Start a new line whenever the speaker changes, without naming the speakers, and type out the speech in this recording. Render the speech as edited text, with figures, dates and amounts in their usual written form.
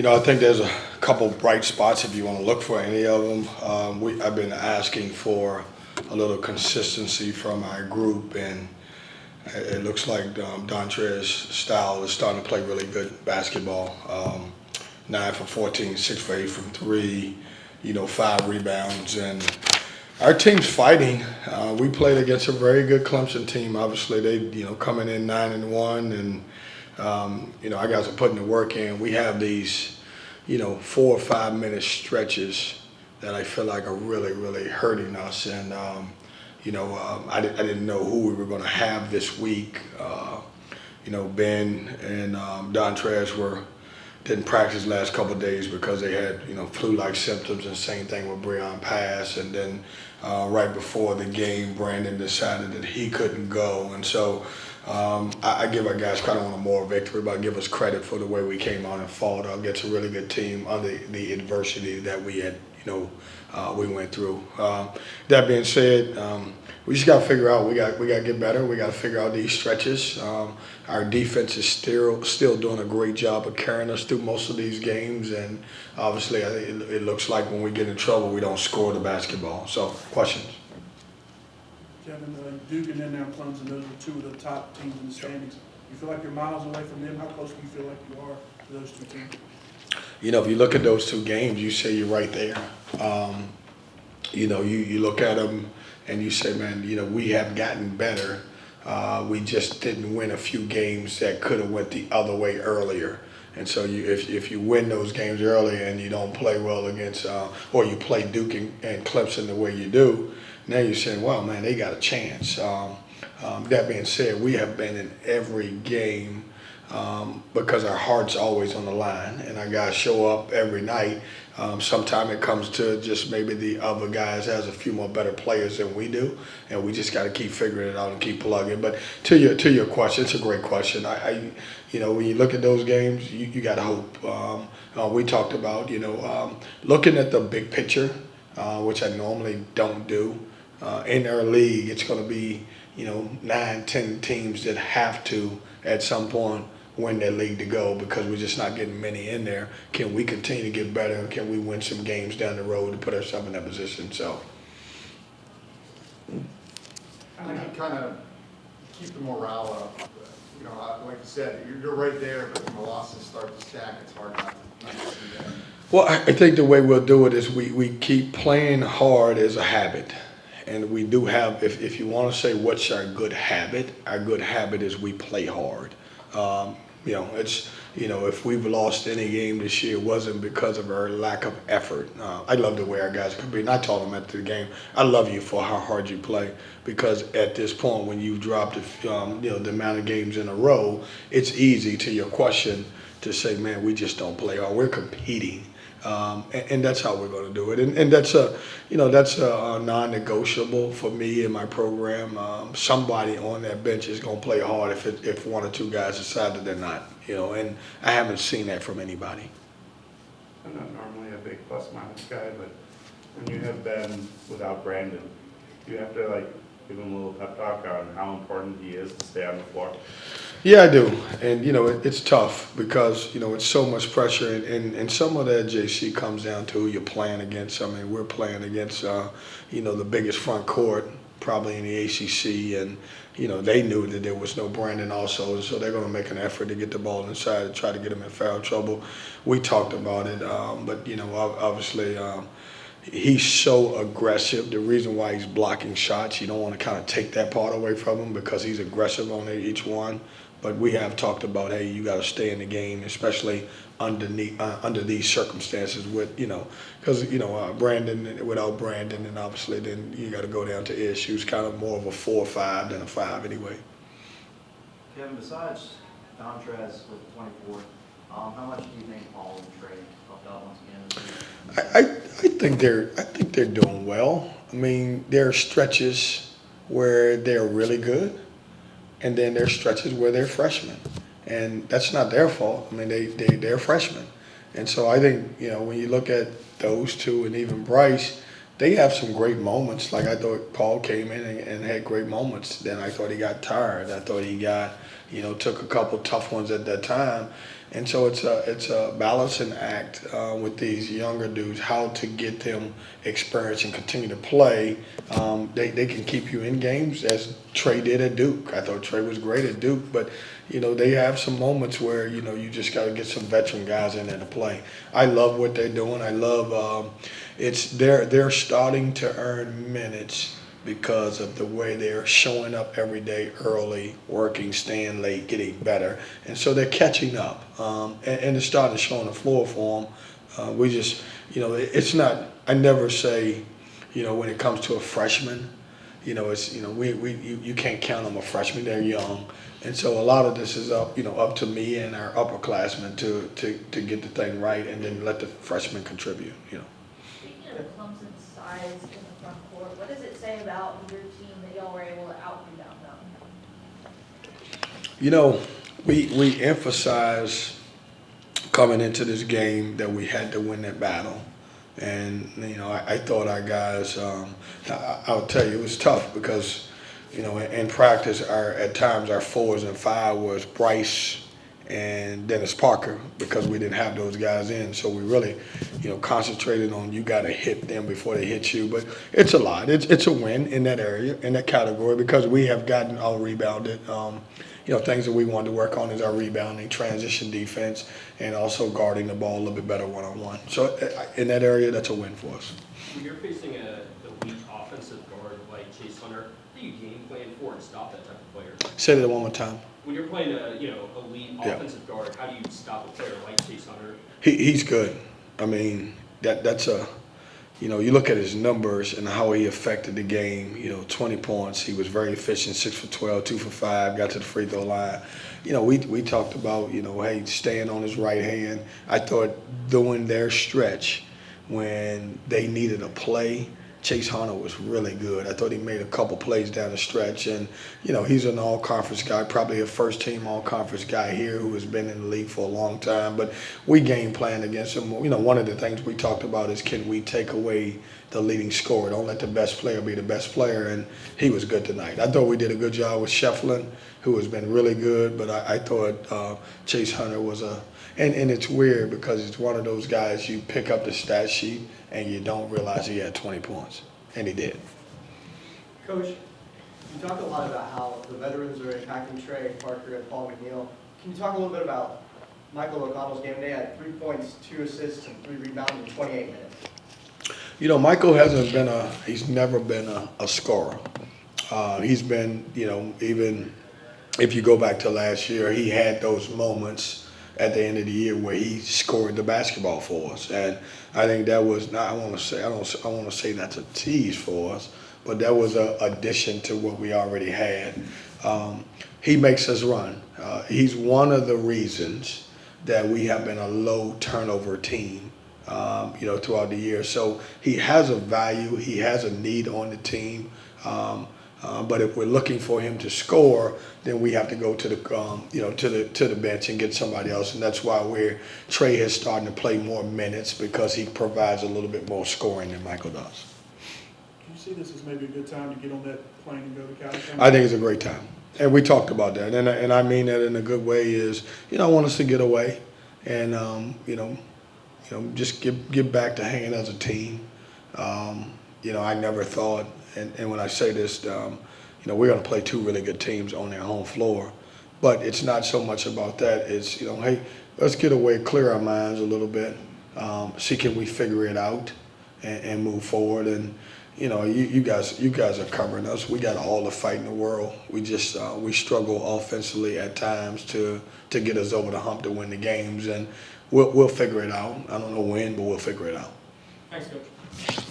I think there's a couple bright spots if you want to look for any of them. I've been asking for a little consistency from our group, and it looks like Dontre's style is starting to play really good basketball. 9 for 14, 6 for 8 from three, 5 rebounds, and our team's fighting. We played against a very good Clemson team. Obviously, they coming in 9-1, and our guys are putting the work in. We have these 4 or 5 minute stretches that I feel like are really, really hurting us. And I didn't know who we were going to have this week. Ben and Dontrez didn't practice last couple of days because they had flu-like symptoms, and same thing with Breon Pass. And then right before the game, Brandon decided that he couldn't go, and so I give our guys credit on a moral victory, but I give us credit for the way we came out and fought against a really good team under the adversity that we had we went through. That being said, we just got to figure out. We got to get better. We got to figure out these stretches. Our defense is still doing a great job of carrying us through most of these games, and obviously it looks like when we get in trouble, we don't score the basketball. So, questions?
Kevin, Duke and then now Clemson, those are two of the top teams in the standings. You feel like you're miles away from them? How close do you feel like you are to those two teams?
If you look at those two games, you say you're right there. You look at them and you say, man, we have gotten better. We just didn't win a few games that could have went the other way earlier. And so if you win those games early and you don't play well against, or you play Duke and Clemson the way you do, now you're saying, well, man, they got a chance. That being said, we have been in every game because our heart's always on the line, and our guys show up every night. Sometimes it comes to just maybe the other guys has a few more better players than we do, and we just got to keep figuring it out and keep plugging. But to your question, it's a great question. When you look at those games, you got to hope. We talked about looking at the big picture, which I normally don't do. In our league, it's going to be 9, 10 teams that have to at some point win their league to go, because we're just not getting many in there. Can we continue to get better, and can we win some games down the road to put ourselves in that position? So,
I think you kind of keep the morale up. Like you said, you're right there, but when the losses start to stack, it's hard not to see that.
Well, I think the way we'll do it is we keep playing hard as a habit. And we do have, if you want to say what's our good habit is we play hard. If we've lost any game this year, it wasn't because of our lack of effort. I love the way our guys compete. And I told them after the game, I love you for how hard you play, because at this point, when you've dropped the amount of games in a row, it's easy, to your question, to say, man, we just don't play hard. We're competing. And that's how we're going to do it, and that's a non-negotiable for me in my program. Somebody on that bench is going to play hard if one or two guys decide that they're not, and I haven't seen that from anybody.
I'm not normally a big plus-minus guy, but when you have Ben without Brandon, you have to give him a little pep talk on how important he is to stay on the floor.
Yeah, I do. And, it's tough because, it's so much pressure. And some of that, JC, comes down to who you're playing against. I mean, we're playing against, the biggest front court probably in the ACC. And, they knew that there was no Brandon also. So they're going to make an effort to get the ball inside and try to get him in foul trouble. We talked about it. But, obviously, he's so aggressive. The reason why he's blocking shots, you don't want to kind of take that part away from him because he's aggressive on each one. But we have talked about, hey, you got to stay in the game, especially under these circumstances with, because, Brandon, without Brandon, and obviously then you got to go down to Ish, who's kind of more of a 4 or 5 than a 5 anyway.
Kevin, besides Dontrez with 24, how much do you think Paul and Trey helped out once again?
I think they're doing well. I mean, there are stretches where they're really good, and then there are stretches where they're freshmen, and that's not their fault. I mean, they're freshmen, and so I think when you look at those two and even Bryce, they have some great moments. Like I thought Paul came in and had great moments. Then I thought he got tired. I thought he got took a couple tough ones at that time. And so it's a balancing act with these younger dudes, how to get them experience and continue to play. They can keep you in games, as Trey did at Duke. I thought Trey was great at Duke, but they have some moments where you just got to get some veteran guys in there to play. I love what they're doing. I love they're starting to earn minutes because of the way they're showing up every day early, working, staying late, getting better. And so they're catching up. And it's starting to show on the floor for them. We just, it's not, I never say, when it comes to a freshman, it's, you can't count on a freshman, they're young. And so a lot of this is up to me and our upperclassmen to get the thing right and then let the freshmen contribute,
Speaking of Clemson's size in the front court, what does it say about your team that y'all were able to out-rebound them?
We emphasize coming into this game that we had to win that battle. And, I thought our guys, I'll tell you, it was tough because, in practice, at times our 4s and 5 was Bryce and Dennis Parker because we didn't have those guys in. So we really, concentrated on you got to hit them before they hit you. But it's a lot. It's a win in that area, in that category, because we have gotten all rebounded. Things that we want to work on is our rebounding, transition defense, and also guarding the ball a little bit better one-on-one. So in that area, that's a win for us.
When you're facing a weak offensive guard like Chase Hunter, what do you game plan for and stop that type of player?
Say that one more time.
When you're playing a elite offensive guard, how do you stop a player like Chase Hunter?
He's good. I mean, that's a. You look at his numbers and how he affected the game. 20 points. He was very efficient, 6 for 12, 2 for 5, got to the free throw line. We talked about, hey, staying on his right hand. I thought during their stretch when they needed a play, Chase Hunter was really good. I thought he made a couple plays down the stretch, and he's an all-conference guy, probably a first-team all-conference guy here who has been in the league for a long time. But we game plan against him. One of the things we talked about is can we take away the leading scorer? Don't let the best player be the best player, and he was good tonight. I thought we did a good job with Shefflin, who has been really good, but I thought Chase Hunter was and it's weird because it's one of those guys you pick up the stat sheet and you don't realize he had 20 points, and he did.
Coach, you talk a lot about how the veterans are impacting Trey, Parker, and Paul McNeil. Can you talk a little bit about Michael O'Connell's game today? Had 3 points, 2 assists, and 3 rebounds in 28 minutes.
Michael he's never been a scorer. He's been, even if you go back to last year, he had those moments at the end of the year where he scored the basketball for us, and I think that was not. I want to say that's a tease for us, but that was an addition to what we already had. He makes us run. He's one of the reasons that we have been a low turnover team, throughout the year. So he has a value. He has a need on the team. But if we're looking for him to score, then we have to go to the to the bench and get somebody else, and that's why Trey is starting to play more minutes because he provides a little bit more scoring than Michael does.
Do you see this as maybe a good time to get on that plane and go to California?
I think it's a great time, and we talked about that, and I mean that in a good way. Is I want us to get away, and just get back to hanging as a team. I never thought. And when I say this, we're going to play 2 really good teams on their home floor. But it's not so much about that. It's, hey, let's get away, clear our minds a little bit, see can we figure it out and move forward. And, you guys are covering us. We got all the fight in the world. We just we struggle offensively at times to get us over the hump to win the games. And we'll figure it out. I don't know when, but we'll figure it out.
Thanks, Coach.